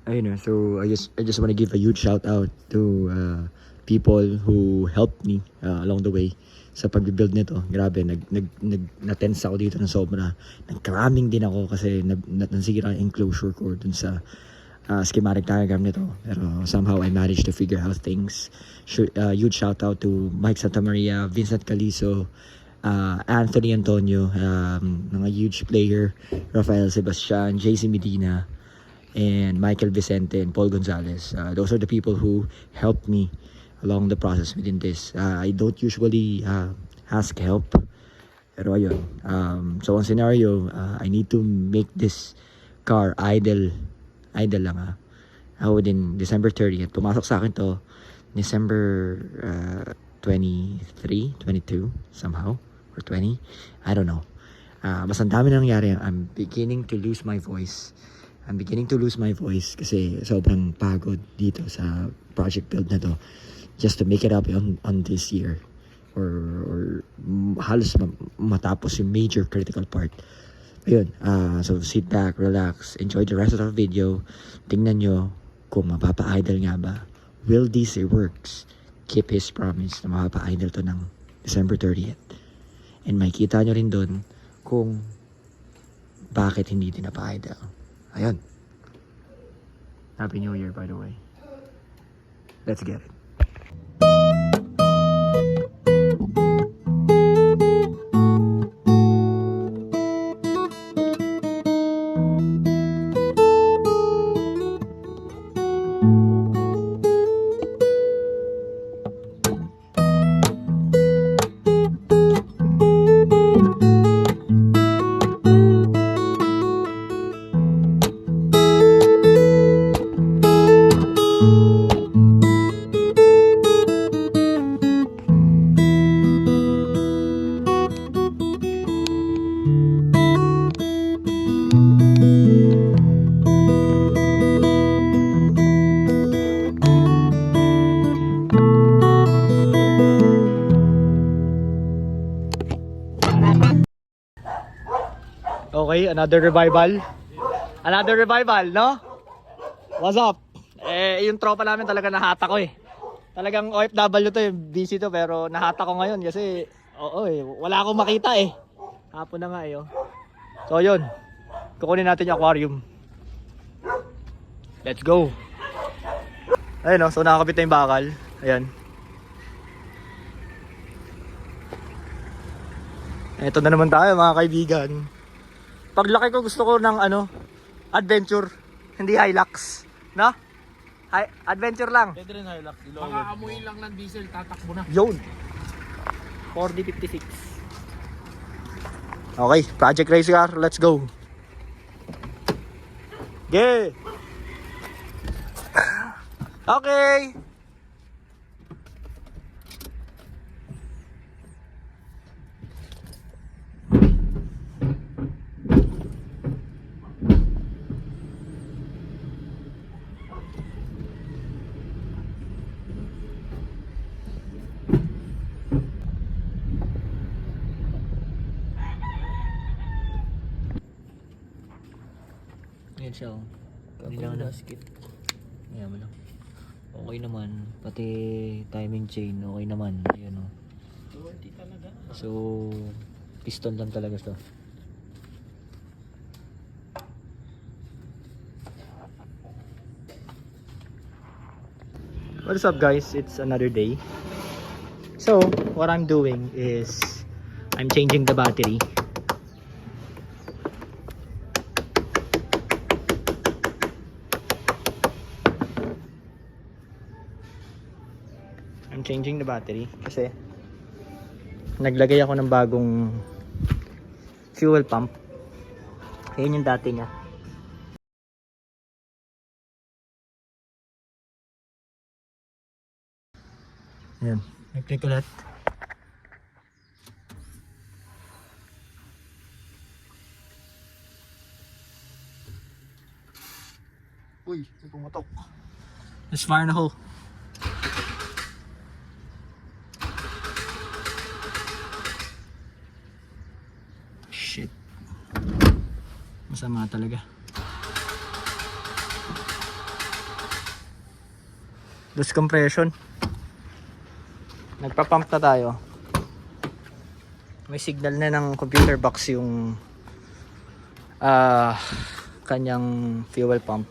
ayun, so I just want to give a huge shout out to people who helped me along the way sa pag-build nito. Grabe, na-tense ako dito ng sobra. Nag-cramming din ako kasi nasira yung enclosure ko dun sa schematic diagram nito. Pero somehow I managed to figure out things. Huge shout out to Mike Santamaria, Vincent Caliso, Anthony Antonio, mga huge player, Rafael Sebastian, JC Medina, and Michael Vicente and Paul Gonzalez. Those are the people who helped me along the process within this. I don't usually ask help, pero ayun. So ang scenario, I need to make this car idle lang within December 30th. Pumasok sa akin to December 23, 22 somehow, or 20, I don't know. Mas ang dami na nangyari. I'm beginning to lose my voice kasi sobrang pagod dito sa project build na to, just to make it up on this year or halos matapos yung major critical part. Ayun, so sit back, relax, enjoy the rest of the video. Tingnan nyo kung mapapa-idle nga ba. Will DC Works keep his promise na mapapa-idle to ng December 30th? And makikita nyo rin dun kung bakit hindi din napa-idle. Ayun. Happy New Year, by the way. Let's get it. Okay, another revival, no? What's up? Yung tropa namin talaga nahata ko eh. Talagang OFW to, busy to, pero nahata ko ngayon kasi wala akong makita eh. Hapon na nga eh. So yun, kukunin natin yung aquarium. Let's go. Ayun so nakakabit na yung bakal. Ayan. Ito na naman tayo mga kaibigan. Paglaki ko gusto ko ng adventure, hindi Hilux, no? Adventure lang. Pwede rin Hilux, makaamoy lang ng diesel, tatakbo na. Yun. 4D56. Okay, project race car, let's go. Yeah. Okay. Yan siya Hindi lang basket. Ayan mo lang. Okay naman. Pati timing chain okay naman. Ayan talaga. So piston lang talaga ito. What's up guys? It's another day. So what I'm doing is I'm changing the battery. Changing the battery kasi naglagay ako ng bagong fuel pump. Ayun yung dati niya. Ayan, nag-click ulit. Uy, may pumatok. Let's fire in the hole. Shit. Masama talaga. Loose compression. Nagpa-pump na tayo. May signal na ng computer box yung kanyang fuel pump.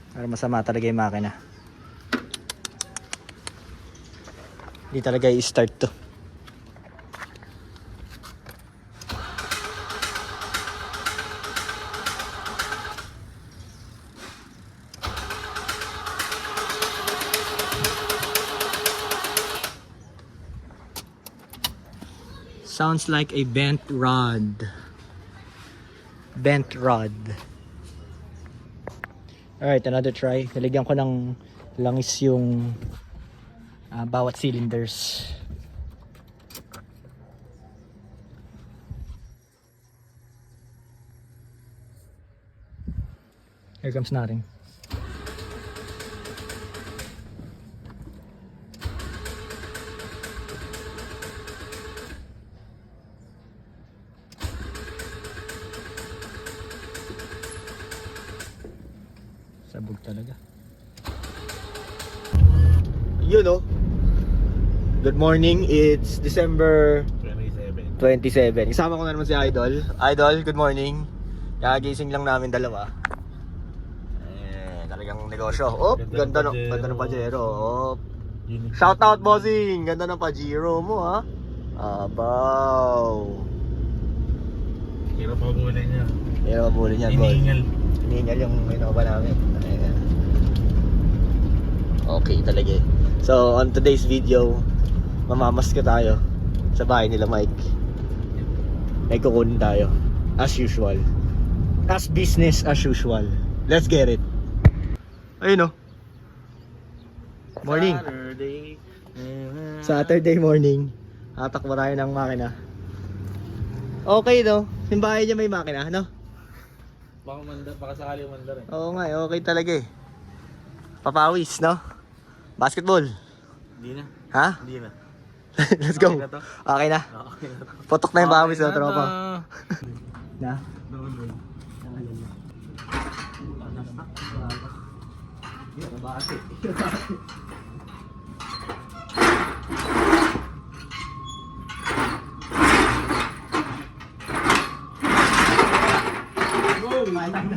Pero masama talaga yung makina. Hindi talaga i-start to. Sounds like a bent rod. Bent rod. Alright, another try. Nilagyan ko ng langis yung bawat cylinders. Here comes nothing. Sabog talaga. You know. Good morning. It's December 27. Isama ko na naman si Idol. Idol, good morning. Kagising lang namin dalawa. Talagang negosyo. Ganda ng Pajero. Shout out, bossing. Ganda ng Pajero mo, ha. Abaw. Hirap pabulin niya. Hirap pabulin niya, boss. Hinihingal yung Innova namin. Okay talaga eh. So on today's video, mamamaska tayo sa bahay nila Mike. May kukunin tayo. As usual. As business as usual. Let's get it. Ayun o. Morning. Saturday morning. Hatak mo tayo ng makina. Okay no. Yung bahay niya may makina, no? Baka sakali umandar eh. Oo nga, okay talaga eh. Papawis, no? Basketball. Hindi na. Ha? Hindi na. Let's go. Okay na to? Okay na. Okay na to. Potok na yung pawis, no, tropa. Na?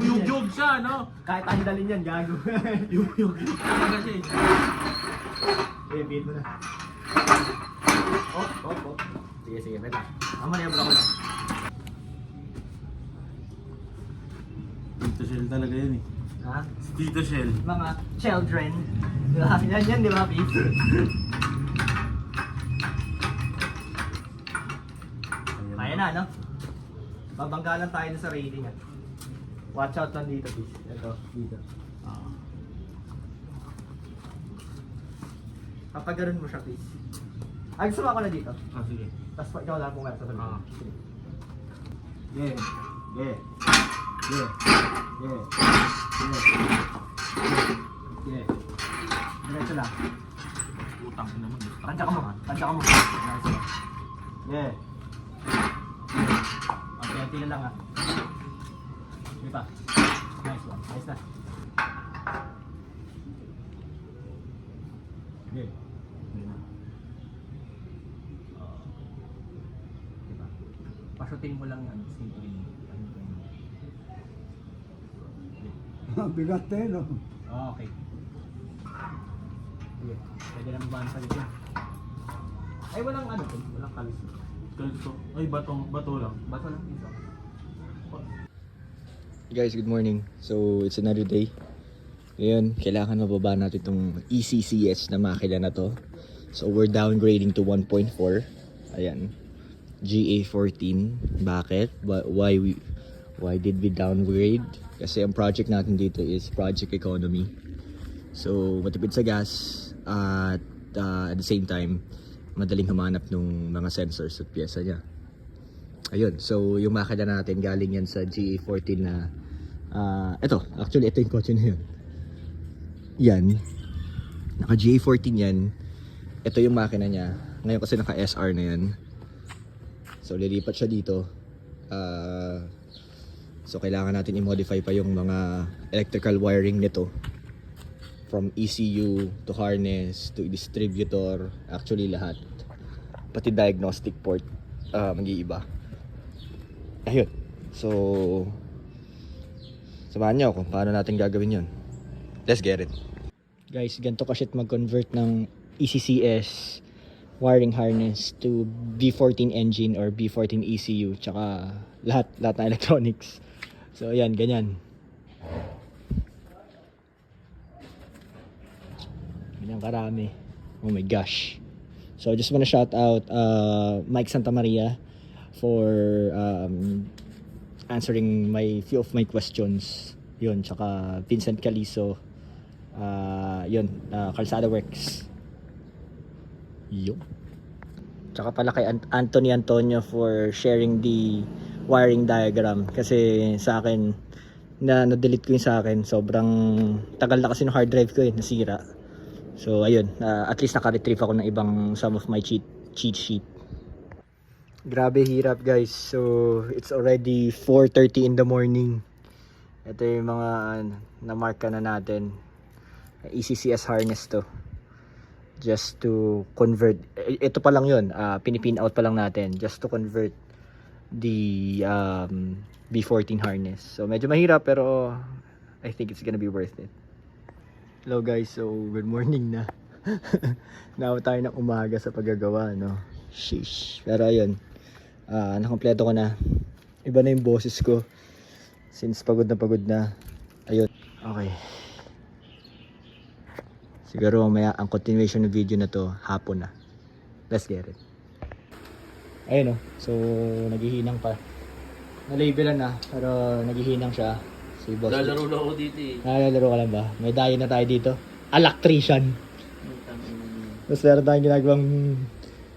Yug-yug siya, no? Kahit tanggalin yan, gago. Yug-yug. Talaga siya eh. Beat mo na. Sige, wait lang. Mamaya yung ko na. Tito Shell talaga yun eh. Ha? Si Tito Shell. Mga children. Yan, di ba, Pete? Kaya na, no? Babangga lang tayo sa rating at watch out lang dito, please. Ito, dito. Kapag ganun mo siya, please. Ay, gusto mo ako na dito. Sige. Tapos ikaw lang kung sa sabi. Yeah. Yeah. Diretso lang. Utang ko naman. Tansya ka mo. Diretso lang. Yeah. Okay, tingnan lang ha. Sige pa. Nice one. Nice na. Yeah. Diba? Pasutin mo lang yan. Simple. Bigat eh, no? Okay. Sige. Pwede na mabahan sa dito. Ay, walang ano to. Walang kalis. Kalito. Ay, bato lang. Bato lang isa. Hey guys, good morning. So, it's another day. Ngayon, kailangan mababa natin itong ECCS na makina na to. So, we're downgrading to 1.4. Ayan. GA14. Bakit? Why did we downgrade? Kasi ang project natin dito is Project Economy. So, matipid sa gas at at the same time, madaling humanap ng mga sensors at pyesa niya. Ayun, so yung makina natin galing yan sa GA14 na ito yung kotse na yun. Yan. Naka GA14 yan. Ito yung makina niya. Ngayon kasi naka SR na yan. So lilipat siya dito. So kailangan natin i-modify pa yung mga electrical wiring nito from ECU to harness to distributor, actually lahat. Pati diagnostic port, mag-iiba. Ayun. So, samahan nyo kung paano natin gagawin yun. Let's get it. Guys, ganito kasi mag-convert ng ECCS wiring harness to B14 engine or B14 ECU, tsaka lahat ng electronics. So, ayan, ganyan. Ganyan karami. Oh my gosh. So, I just wanna shout out Mike Santa Maria for answering few of my questions. Yun, tsaka Vincent Caliso. Yun, Calzada Works. Yun. Tsaka pala kay Anthony Antonio for sharing the wiring diagram. Kasi sa akin, na-delete ko yung sa akin. Sobrang tagal na kasi ng hard drive ko nasira. So ayun, at least naka-retrieve ako ng ibang some of my cheat sheet. Grabe hirap guys. So it's already 4:30 in the morning. Ito yung mga na-mark na natin. ECCS harness to. Just to convert, ito pa lang yun, pinipin out pa lang natin just to convert the B14 harness. So medyo mahirap pero I think it's gonna be worth it. Hello guys, so good morning na. Now tayo ng umaga sa paggagawa, no? Sheesh. Pero ayun, nakompleto ko na. Iba na yung boses ko since pagod na. Ayun, okay. Siguro mamaya ang continuation ng video na to hapon na. Let's get it. Ayun, no? So naghihinang pa. Na-labelan na pero naghihinang siya. Si boss. Lalaro na ako dito eh. Lalaro ka lang ba? May dayo na tayo dito. Electrician. Tapos meron tayong ginagawang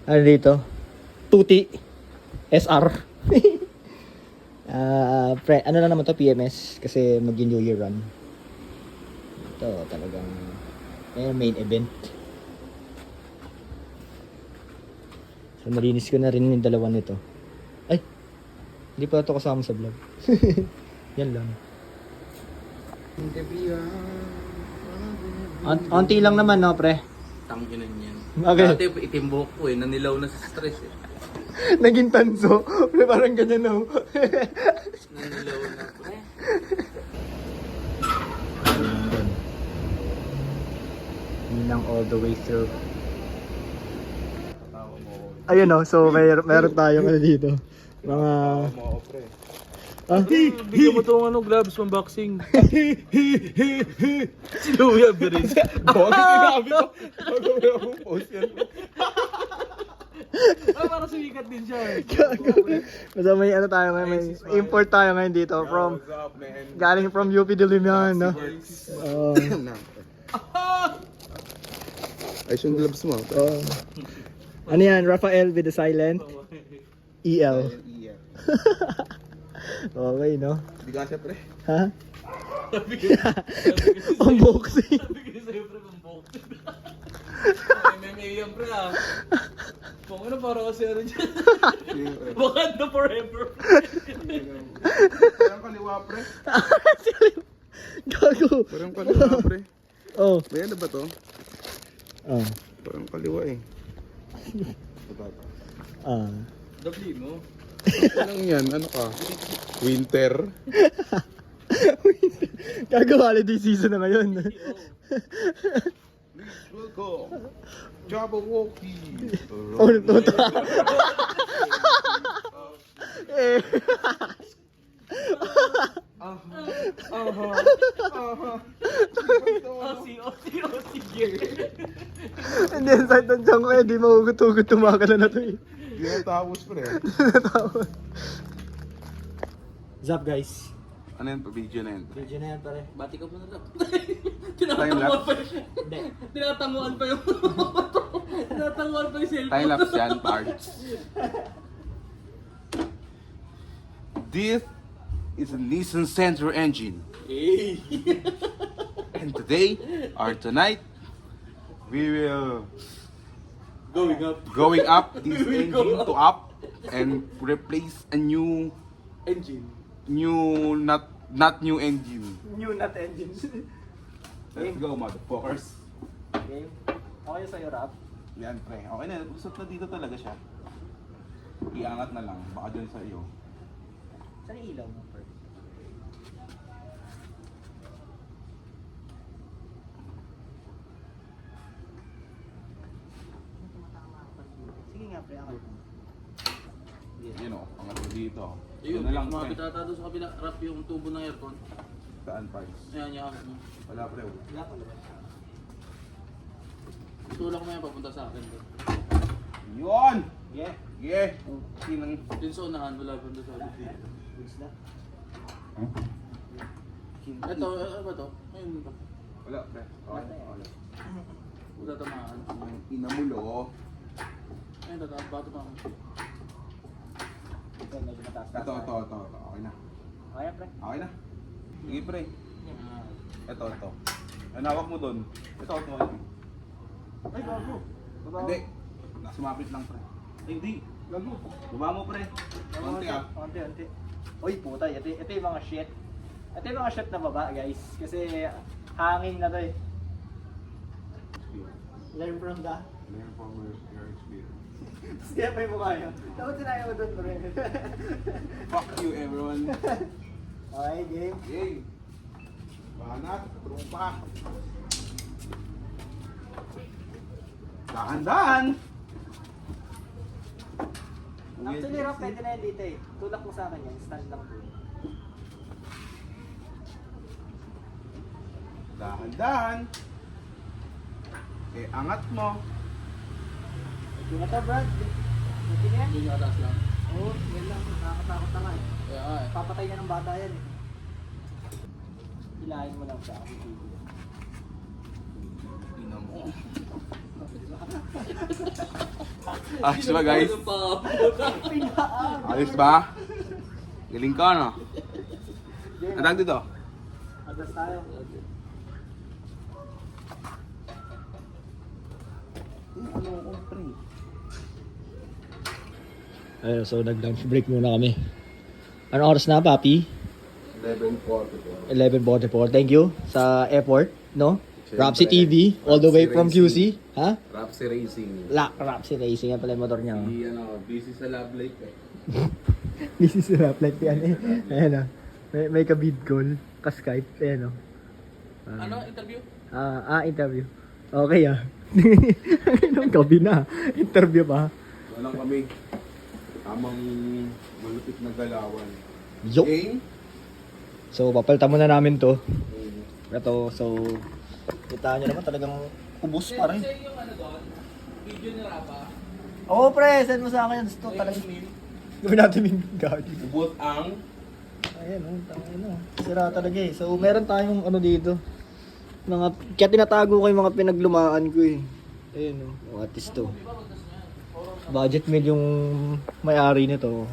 ano dito? Tuti. SR. Ano lang naman to, PMS. Kasi mag-New Year run. Ito talagang main event. So nalinis ko na rin yung dalawa nito. Ay! Hindi pa ito kasama sa vlog. Yan lang. Onti lang naman, no, pre? Tangkinan yan. Okay. Dati itimbok ko nanilaw na sa stress eh. Naging tanso. Pre, parang ganyan, no? Nanilaw na pre. Hinang all the way through. Ayun, no? So, meron tayong ano dito. Mga... Bigyan mo itong gloves pang boxing. Sinuya ba rin? Sinabi ko, magawin akong post yan. Para sumikat din siya eh. Basta may ano tayo ngayon, may import tayo ngayon dito from... What's up, man? Galing from UP Diliman, no? Ayos yung gloves mo. Ano yan? Rafael with the silent EL. Okay, no? Hindi ka siya, pre. Ha? Unboxing. Sabi ko sa'yo pre pang boxing. MMA yan pre ah. Kung ano para kasi ano dyan. Wakanda forever. Parang kaliwa, pre. Gago. Parang kaliwa, pre. Oh. May ano ba to? Oh. Parang kaliwa eh. Dabli mo. Anong yan? Ano ka? Winter? Gago, holiday season na ngayon. Please welcome. Jabberwocky. Oh, natuta. Eh. Osi gear. Hindi, side ng tiyan ko eh. Di mahugot-hugot tumakala na to eh. Hindi na tapos, pre. What's up, guys? Ano yan? Video na yan, pre. Video na yan, pare. Bati ka muna lang. Time lapse? Hindi. Tinatanguan pa yung tinatanguan pa yung cellphone. Time lapse yan, parts. This is a Nissan Sentra engine. Hey. And today, or tonight, we will Going up. this engine to up and replace a new Engine. not new engine. New nut engine. Let's go, motherfuckers. Game. Okay sa'yo, Rap. Yan, pre. Okay na, usap na dito talaga siya. Iangat na lang, baka dyan sa iyo. Saan yung ilaw mo, Fer? Sige nga, pre. Ako. Yan o, angat mo dito. Ayun, Yun na lang, kumapit pre. ata doon sa kabila, Rap, yung tubo ng aircon. Saan, Pards? Ayan, yan mo. Wala, pre. Wala ko naman. Tulak mo yan papunta sa akin. Yun! Yeah. Yeah! Sinang... Yun sa unahan, wala punta sa akin. Goods na. Ito, ano ba to? Ayun ba? Wala, pre. Okay, okay. Wala tamaan. Inamulo. Ayun, tataas ba ito pa? Ito, medyo mataas-taas. Ito. Okay na. Kaya, pre. Okay na. Sige, pre. Ito. Ano hawak mo doon? Ito. Ay, gago. Hindi. Sumapit lang, pre. Hindi. Gago. Baba mo, pre. Konti, ah. Konti. Uy, puta. Ito yung mga shit. Ito yung mga shit na baba, guys. Kasi hangin na to eh. Learn from the... Learn from your experience. Kaya pa yung mukha nyo. Dapat sinaya mo doon, pre. Fuck you, everyone. Okay, game. Yay! Banat, trupa. Dahan-dahan! Actually, Rob, pwede na yan dito eh. Tulak mo sa akin yan. Stand lang po. Dahan-dahan! Angat mo. Hindi na to, Brad. Hindi na yan. Yun yung atas lang. Oo, yan lang. Nakakatakot na nga eh. Kaya nga eh. Papatay na ng bata yan eh. Hilahin mo lang siya kasi TV. Ina mo. Ayos ba, guys? Ano pa? Ayos ba? Galing ka, no? Game. Ang tawag dito? Adas tayo. Ano ko, pre? Ayun, so nag-lunch break muna kami. Ano oras na, Papi? 11:44. 11:44. Thank you sa airport, no? Siyempre. Rapsi TV, all the way Rapsi from QC. Ha? Rapsi Racing. Rapsi Racing, yan pala yung motor niya. Oh. Busy sa love life eh. This is a rap like yan eh. Ayan ah. May ka-vid call, ka-Skype, ayan oh. Ano, interview? Interview. Okay ah. Anong gabi na? Interview pa. Walang kami. Tamang malupit na galawan. Yo! Game? So, papalitan muna namin to. Ito, so, kita nyo naman talagang ubos pa rin. Kasi yung ano doon, video ni Rapa. Oo pre, send mo sa akin. Ito talagang gawin natin yung gagi. Ubot ang... Ayan oh, tangin oh. Sira talaga eh. So, meron tayong ano dito. Kaya tinatago ko yung mga pinaglumaan ko eh. Ayun oh, what is to? Budget meal yung may-ari nito.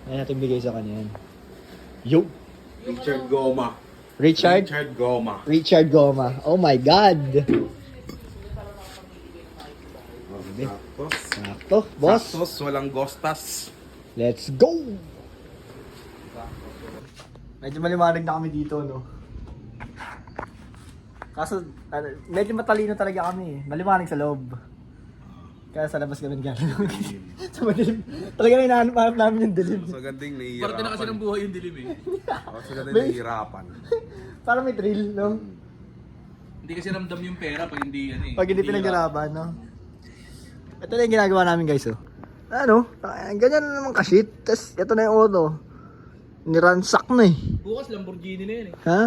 Ayan natin bigay sa kanya yan. Yo! Richard Goma. Richard Goma. Oh my God! Saktos. Sakto, boss. Saktos, walang gostas. Let's go! Medyo maliwanag na kami dito, no? Kaso, medyo matalino talaga kami eh. Maliwanag sa loob. Kaya sa labas kami gano'n. Sa madilim. Talaga hinahanap namin yung dilim. Sa ganding nahihirapan. Parte na kasi ng buhay yung dilim eh. Sa ganding nahihirapan. Parang may thrill, no? Hindi kasi ramdam yung pera pag hindi yan eh. Pag hindi pinaghirapan, no? Ito na yung ginagawa namin, guys, oh. Ano? Ganyan na naman ka-shit. Tapos, ito na yung auto. Niransak na eh. Bukas Lamborghini na yan eh. Ha?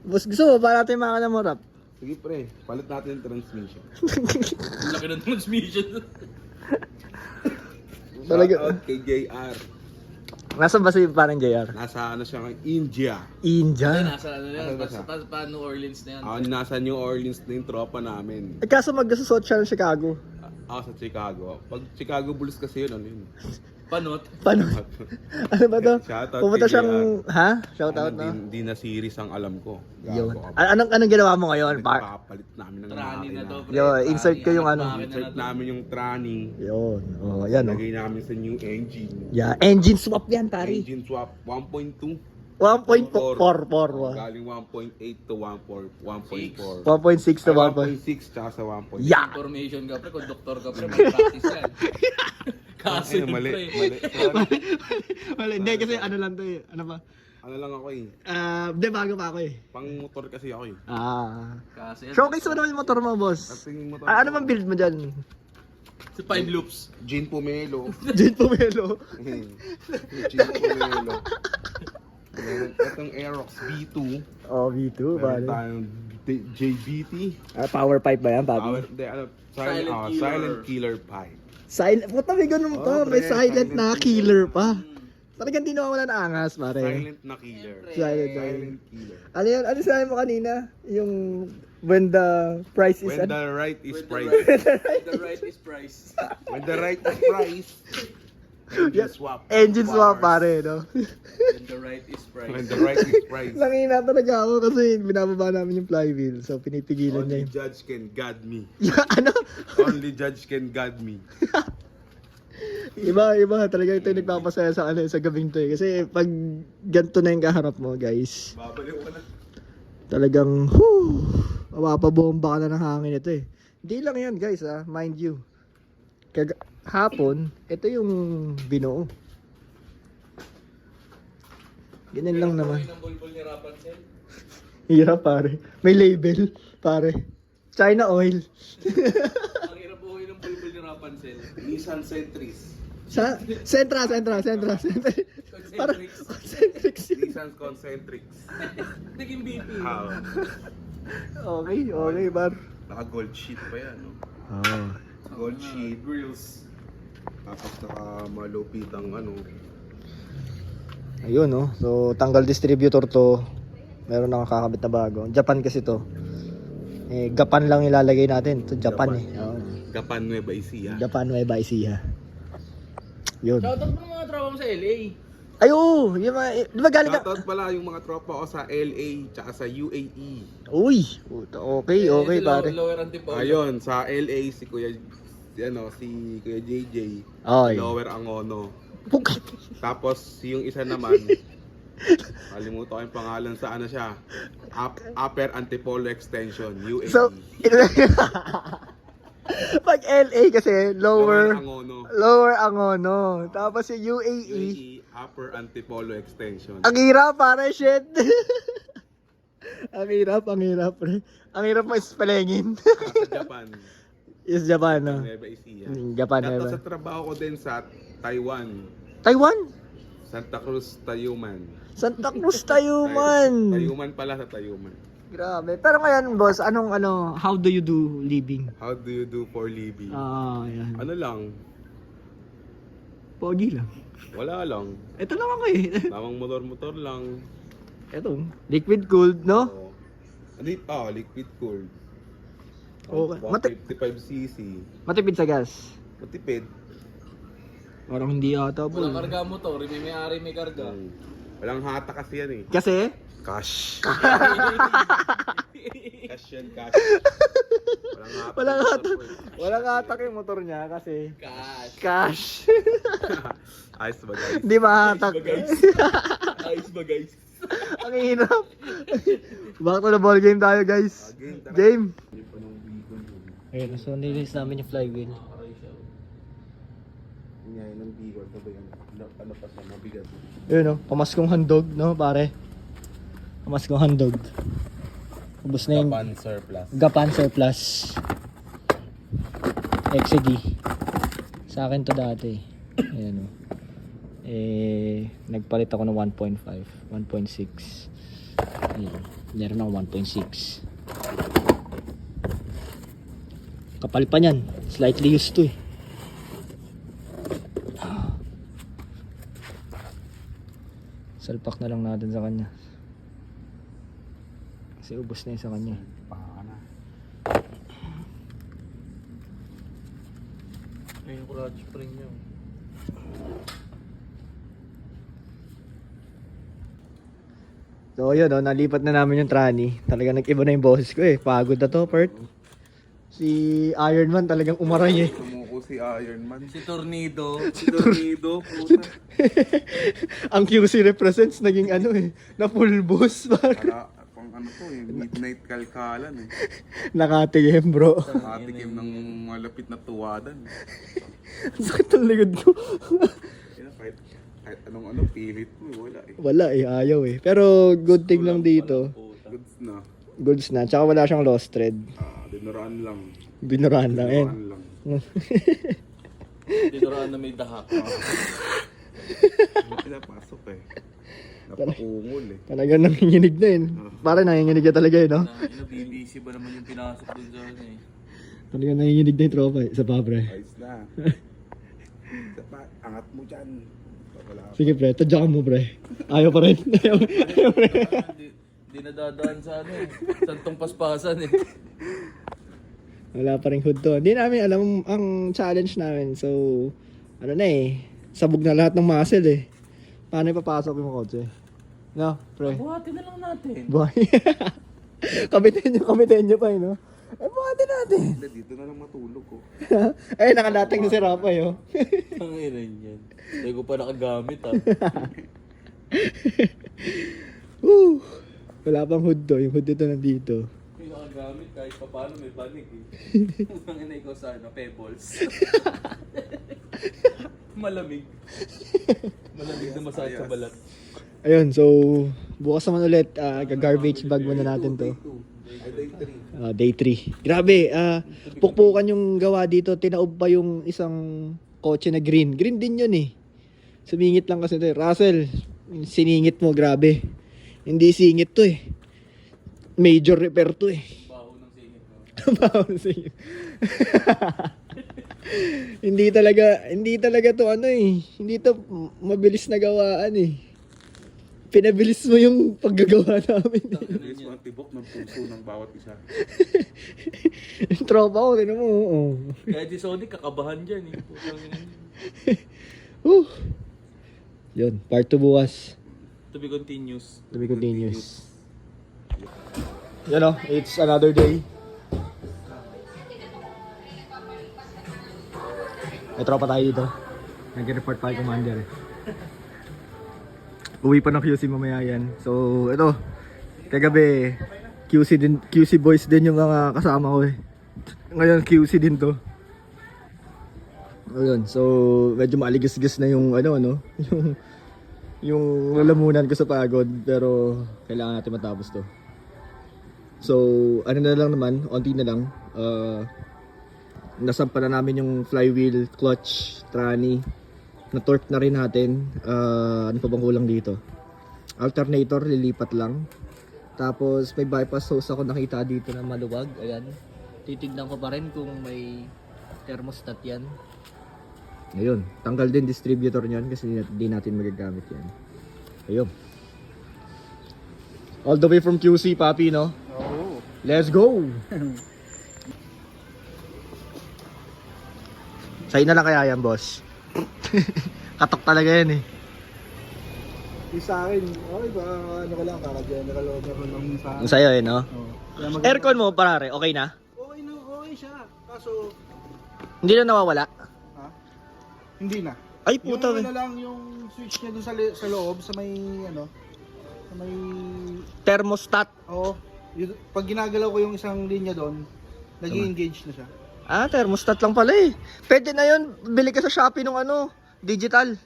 Boss, gusto mo ba natin yung makina mo, Rap? Sige pre, palit natin yung transmission. Ang laki ng transmission. Talaga. Shoutout kay JR. Nasaan ba si parang JR? Nasa ano siya, India. India. Nasa ano yan, Nasaan ba siya? pa New Orleans na yan. Nasa New Orleans na yung tropa namin. Eh, kaso magkasasot siya ng Chicago. Sa Chicago. Pag Chicago Bulls kasi yun, ano yun? Panot. Paano? Ano ba to? Shoutout Pumunta kay siyang, ha? Shoutout Ano, na? Di na series ang alam ko. Yun. Gago ka. Anong ginawa mo ngayon? Papalit namin ng Trani na to. pre. Yo, Trani, insert ko yung ano. makina na Insert to. namin yung trani. Yun. Oh, yan oh. Lagay namin sa new engine. Yeah, engine swap yan, pare. Engine swap 1.2. 1.4. Galing 1.8 to 1.4. 1.6 to 1. 1.6 tsaka sa 1.8. Yeah! Information ka pre, conductor ka pre, mag-practice yan. Kaso Ay, yun mali. pre. Wala, hindi kasi ano lang to eh. Ano ba? Ano lang ako eh. Hindi, bago pa ako eh. Pang motor kasi ako eh. Kaso yan. Showcase mo naman yung motor mo, boss. Kasi yung motor Ano ko, bang build mo dyan? Sa 5 loops. Gin Pomelo. Jade Pomelo. Gin Pomelo. Meron itong Aerox V2. Oh, V2, Meron bale. tayong JBT. Power pipe ba yan, Power, papi? hindi, ano, Silent silent killer. killer pipe. Silent, puta may ganun to. Oh, May pre, silent na silent killer pa. Talagang di nawawala ng angas, pare. Silent na killer. Silent. Silent killer. Ano yan? Ano sinabi mo kanina? Yung when the price is... When the right is When price. the right is price. When the right is price. Engine swap. Engine swap, Powers. pare, no? When the right is price. When the right is price. Langina talaga ako kasi binababa namin yung flywheel. So, pinipigilan Only niya yun. judge can guide me. Ano? Only judge can guide me. Iba. Talaga ito yung nagpapasaya sa, sa gabing to eh. Kasi pag ganito na yung kaharap mo, guys, Babaliw ka na. talagang, mapapabomba ka na ng hangin ito eh. Hindi lang yan, guys, mind you. Hapon, ito yung binuo. Ganyan lang naman. Ng bulbul ni Rapunzel. Hirap, pare. May label, pare. China oil. Ang hirap buhay ng bulbul ni Rapunzel. Nissan Sentris. Sentra. Para, concentric. Nissan Concentrix. Naging BP. Okay, bar. Naka gold sheet pa yan, no? Oh. Gold sheet. Grills. Tapos naka malupitang ano. Ayun, no. So, tanggal distributor to. Meron na kakabit na bago. Japan kasi to. Gapan lang ilalagay natin. To Japan, eh. Oh. Gapan Nueva Ecija. Japan, Nueva Ecija. Yun. Shoutout mo mga tropa mo sa LA. Ay, oo. Yung mga, di ba galing ka? Shoutout pala yung mga tropa ko sa LA tsaka sa UAE. Uy. Okay, Si pare. Lower Antipolo. Ayun, sa LA si Kuya JJ. Ay. Lower Angono. Pukat. Tapos yung isa naman kalimutan ko yung pangalan sa ano siya. Upper Antipolo Extension, UAE. So, pag LA kasi, Lower Angono. Lower Angono. Tapos yung UAE. UAE, Upper Antipolo Extension. Ang hirap, pare, shit. Ang hirap, pre. Ang hirap mo ispelengin. Sa Japan. Is Japan, no? Nueva Ecija. Japan, Tapos Nueva. sa trabaho ko din sa Taiwan. Taiwan? Santa Cruz, Tayuman. Santa Cruz tayo, man. Tayuman pala sa Tayuman. Grabe. Pero ngayon, boss, how do you do living? How do you do for living? Yan. Ano lang? Pogi lang. Wala lang. Ito lang ako eh. Tamang motor-motor lang. Ito, liquid cooled, no? Oo. Liquid cooled. Okay. 155cc. Matipid sa gas. Matipid. Parang hindi ata, Walang boy. karga mo to. May-ari may karga. Walang hata kasi yan eh. Kasi? Cash. Cash yan, cash. Walang hata. Walang hatak. Walang hatak yung motor niya kasi Cash. cash. Ayos ba guys? Hindi mahatak. Ayos ba guys? Ang hirap. Back to the ball game tayo, guys. Game, tara. Game. Hindi pa nung vehicle yun. Ayun, so nilinis namin yung flywheel. Ngayon ng vehicle, ito ba yun? Ano pa sa mabigat? Ayun, no? Pamaskong handog, no, pare? Pamaskong handog. Ubus na yung Japan surplus. Gapan surplus. XD. Sa akin to dati. Ayan, no? Nagpalit ako ng 1.5, 1.6. Ayan, meron ako 1.6. Kapal pa niyan. Slightly used to eh. Salpak na lang natin sa kanya. Kasi ubos na yun sa kanya. Ayun yung clutch spring niya. So yun, no, nalipat na namin yung tranny. Talagang nag-iba na yung boses ko eh. Pagod na to, Pert. Si Iron Man talagang umaray eh. Sumuko si Si Iron Man. Si Tornado. Si Tornado, puta. Ang QC represents naging ano eh, na full boss para Para, pang ano to eh, midnight kalkalan eh. nakatigim bro. Nakatikim ng malapit na tuwadan. Ang sakit ng likod ko. Kahit anong pilit mo, wala eh. Wala eh, ayaw eh. Pero good thing lang dito. Goods na. Goods na. Tsaka wala siyang lost thread. Dinuraan lang. Binuraan lang yan. Dinuraan lang. Dinuraan na may dahak. Hindi pinapasok eh. Napakungol eh. Talagang nanginginig na yun. Parang nanginginig na talaga yun, no? BBC ba naman yung pinasok dun sa ano eh. Talagang nanginginig na yung tropa eh. Isa pa, pre. Ayos na. Isa pa, angat mo dyan. Wala. Sige, pre. Tadyakan mo, pre. Ayaw pa rin. Ayaw, pre. Di nadadaan sa ano eh. Santong paspasan eh. Wala pa rin hood to. Hindi namin alam ang challenge namin. So, ano na eh. Sabog na lahat ng muscle eh. Paano ipapasok yung kotse? No, pre. Buhatin na lang natin. Boy. Kamitin nyo pa eh, no? Eh, buhatin natin. Hindi, dito na lang matulog ko. Eh, nakadatag na si Rapay, oh. Ang ilan yan. Hindi ko pa nakagamit ah. Woo! Wala pang hood to. Yung hood dito nandito. Hindi nakagamit kahit pa paano may banig eh. Ang ina ikaw sa ano, pebbles. Malamig. Malamig na masakit sa balat. Ayun, so, bukas naman ulit. Garbage bag muna natin to. Day 3. Day 3. Grabe, pukpukan yung gawa dito. Tinaob pa yung isang kotse na green. Green din yun eh. Sumingit lang kasi ito eh. Russell, siningit mo, grabe. Hindi singit to eh. Major repair to eh. Baho ng singit mo. Baho ng singit. hindi talaga to ano eh. Hindi to mabilis na gawaan eh. Pinabilis mo yung paggagawa namin eh. Bilis mo ang tibok ng puso ng bawat isa. Yung tropa ko, tinan mo. Oo. Kaya di Sonic kakabahan dyan eh. Putang ina. Whew. Yun, part 2 bukas. To be continuous. To be continuous. Yan o, it's another day. May tropa tayo dito. Nag-report pa yung commander. Uwi pa ng QC mamaya yan. So, ito. Kagabi, QC boys din yung mga kasama ko eh. Ngayon, QC din to. Ayun, so medyo maligas-gas na yung yung lalamunan ko sa pagod, pero kailangan natin matapos to. So, ano na lang naman, onti na lang. Nasampa na namin yung flywheel, clutch, tranny. Na-torque na rin natin. Ano pa bang kulang dito? Alternator, lilipat lang. Tapos may bypass hose ako nakita dito na maluwag. Ayan. Titignan ko pa rin kung may thermostat yan. Ayun. Tanggal din distributor niyan kasi di natin magagamit yan. Ayun. All the way from QC, papi, no? Oo. Let's go! Sa'yo na lang kaya yan, boss. Katok talaga yan eh. Yung sa akin, okay ba? Ano ko lang, kaka-general overhaul lang yung sa akin. Ang sa'yo eh, no? Oo. Kaya Aircon mo, parare, okay na? Okay siya. Kaso, Hindi na nawawala? ha? Hindi na. Ay, puta. Yung ano lang, yung switch niya dun sa loob, sa may, sa may, Thermostat. oo. Pag ginagalaw ko yung isang linya doon, nag-engage na siya. Ah, thermostat lang pala eh. Pwede na yun. Bili ka sa Shopee nung digital.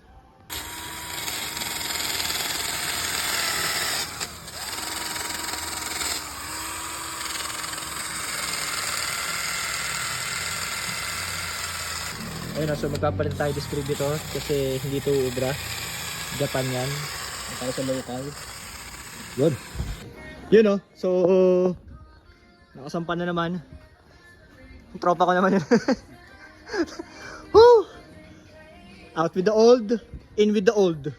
Ayun, so magpapalit tayo distributor kasi hindi to Ubra. Japan yan. Para sa local. Yun. Yun oh. So, nakasampan na naman. Ang tropa ko naman yun. Woo! Out with the old, in with the old.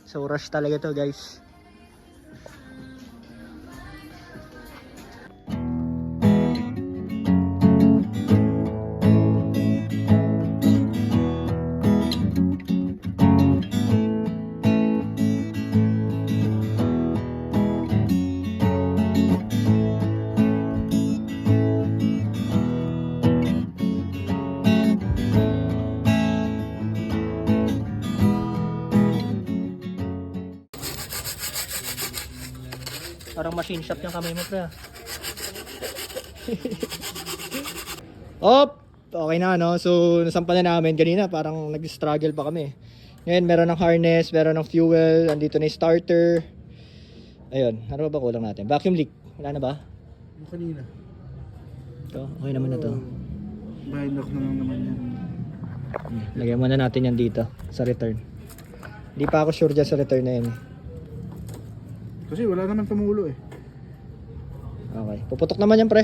So rush talaga to, guys. Parang machine shop yung kamay mo, pre. Op! Okay na, no? So, nasampan na namin. Kanina, parang nag-struggle pa kami. Ngayon, meron ng harness, meron ng fuel, andito na yung starter. Ayun, ano ba kulang natin? Vacuum leak. Wala na ba? Yung kanina. Ito, okay naman na to. Bindock na lang naman yan. Lagyan muna natin yan dito, sa return. Hindi pa ako sure dyan sa return na yan. Kasi wala naman tumulo eh. Okay, puputok naman yan, pre.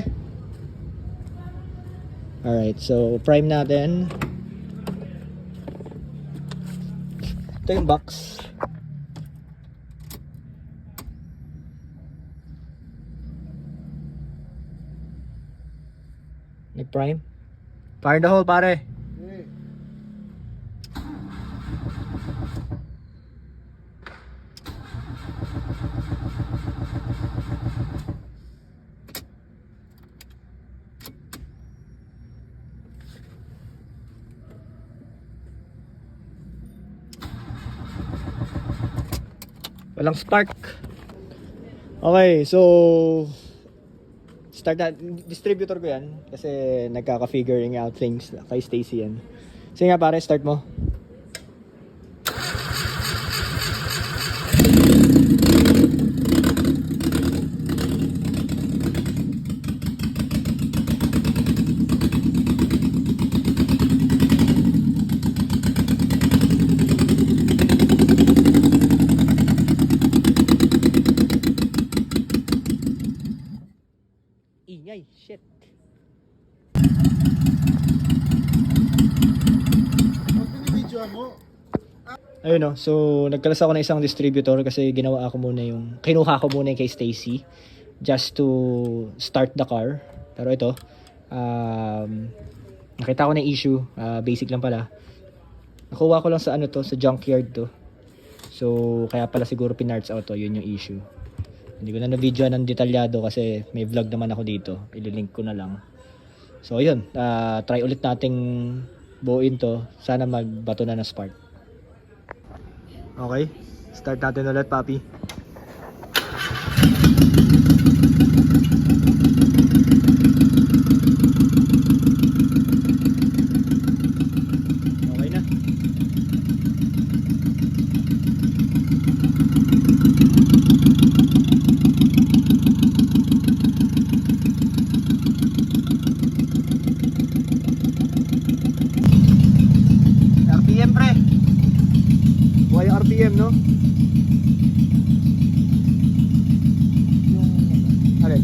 Alright, so prime natin. Ito yung box. Nag-prime. Fire in the hole, pare. Eh. Walang spark. Okay, so start na, distributor ko yan kasi nagkaka-figuring out things kay Stacy yan. Sige nga pare, start mo. Ingay, shit. Pag binibidyoan mo, Ayun no, so nagkalas ako ng isang distributor kasi ginawa ako muna yung, kinuha ko muna yung kay Stacy just to start the car. Pero ito, nakita ko na issue, basic lang pala. Nakuha ko lang sa ano to, sa junkyard to. So kaya pala siguro pinarts out to, yun yung issue. Hindi ko na na-video ng detalyado kasi may vlog naman ako dito. Ililink ko na lang. So yun, try ulit nating buuin to. Sana magbato na ng spark. Okay, start natin ulit, papi. Okay na. RPM, pre. Buhay yung RPM, no? Yung alin?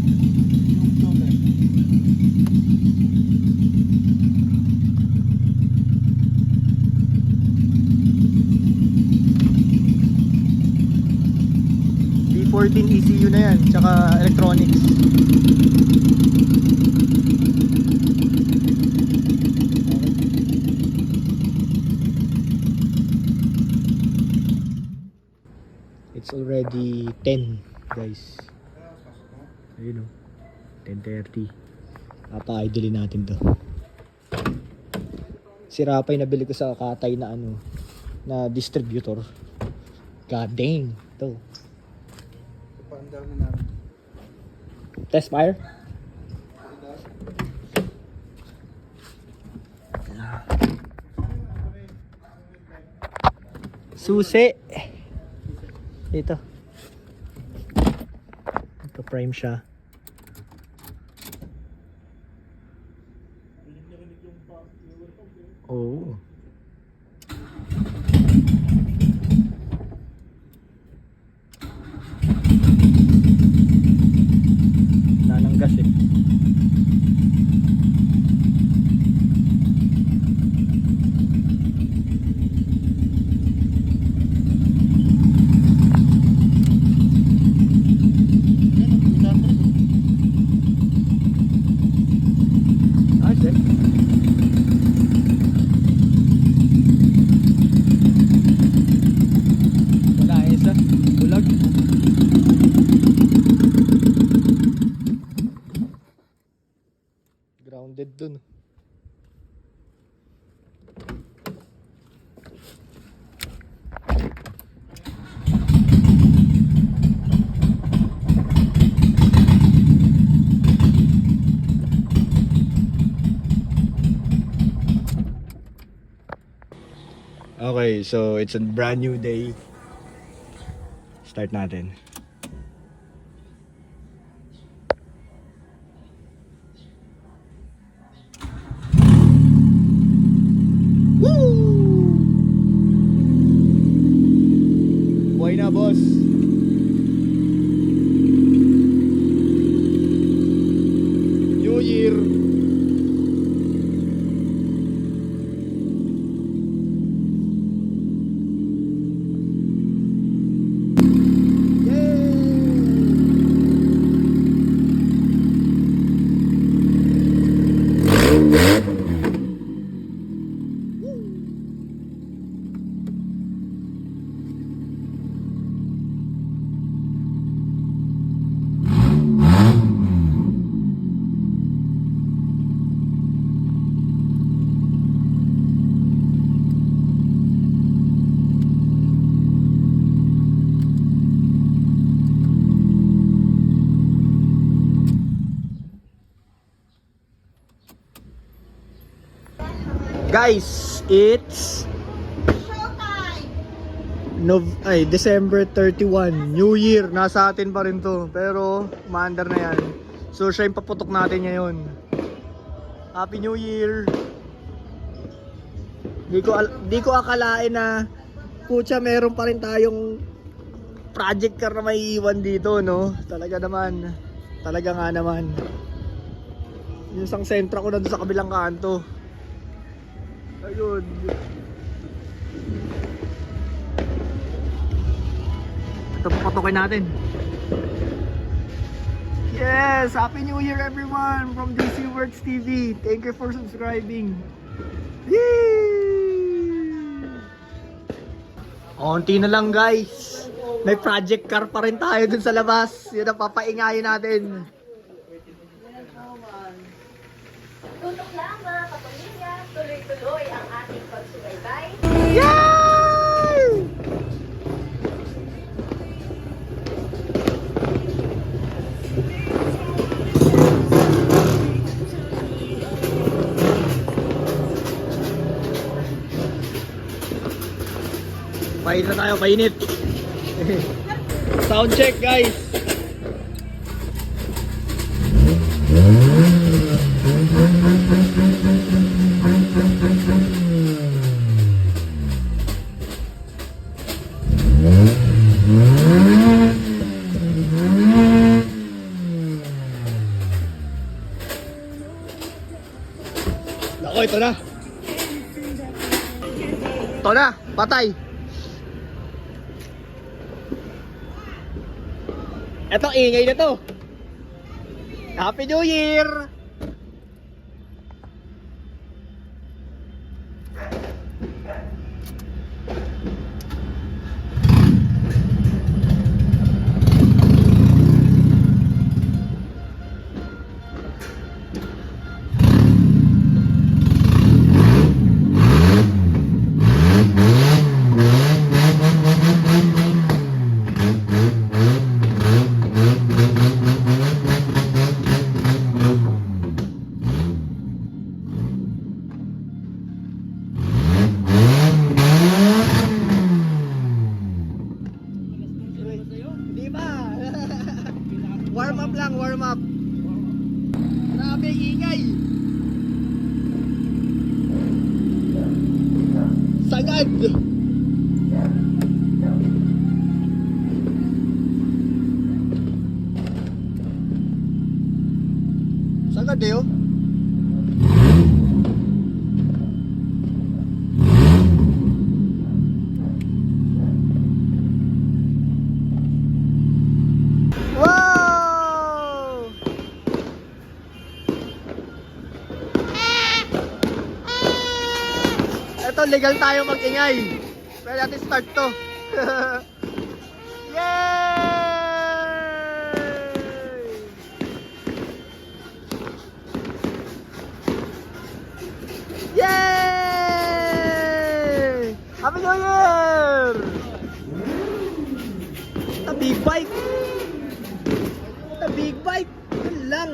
yung floater. B14 ECU na yan, tsaka electronics. It's already 10, guys. Ayun o. 10:30. Papa-idolin natin to. Si Rapay nabili ko sa Katay na ano, na distributor. God dang. To. Paandar na namin. Test fire. Susi. Dito. Ito prime siya. Oh. Nananggas eh. Ayos eh. Wala isa. Bulag. Grounded dun. Okay, so it's a brand new day. Start natin. Buhay na, boss. New Year. Guys, it's December 31. New Year, nasa atin pa rin to. Pero, maandar na yan. So, siya yung paputok natin ngayon. Happy New Year! Di ko akalain na putya, meron pa rin tayong project car na may iwan dito, no? Talaga naman. Talaga nga naman. Yung isang sentra ko na doon sa kabilang kanto. Ayun. Ito papatukin natin. Yes! Happy New Year everyone from DC Works TV. Thank you for subscribing. Yay! Onti na lang guys. May project car pa rin tayo dun sa labas. Yun ang papaingayin natin. Tutok lang mga kapamilya, tuloy-tuloy ang ating pagsubaybay. Yay! Painit na tayo, painit. Sound check guys. Ako, ito na. Ito na, patay. Ito, ingay na to. Happy New Year! Di ba? Warm up lang, warm up. Grabe, ingay. Sagad. Sagad eh, oh. Wow! Ito, legal tayo mag-ingay. Pwede natin start to. Yay! Yay! Happy New Year! The big bike! The big bike! Yan lang!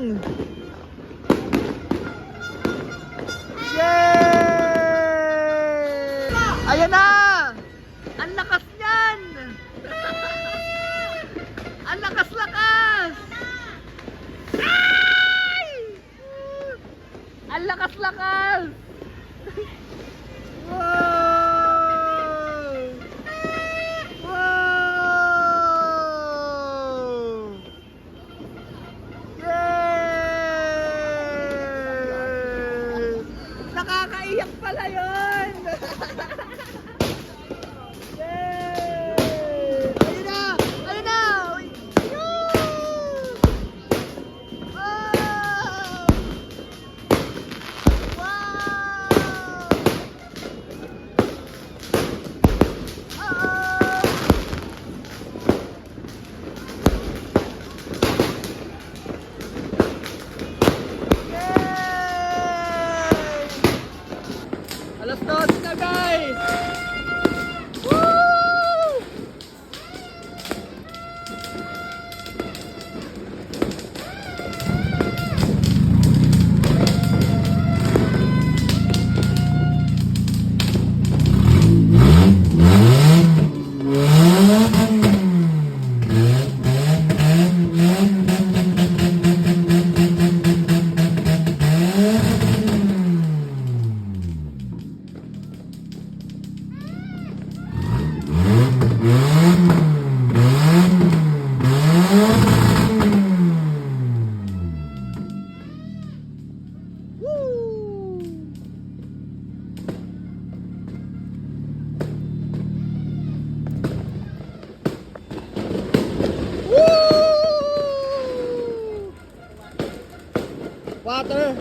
Yay! Ayan na! pala yun! Yay! Ayun na! Ayun na! Uy! Yun! Wow! Wow! Alas 12 na guys! Woo! Water!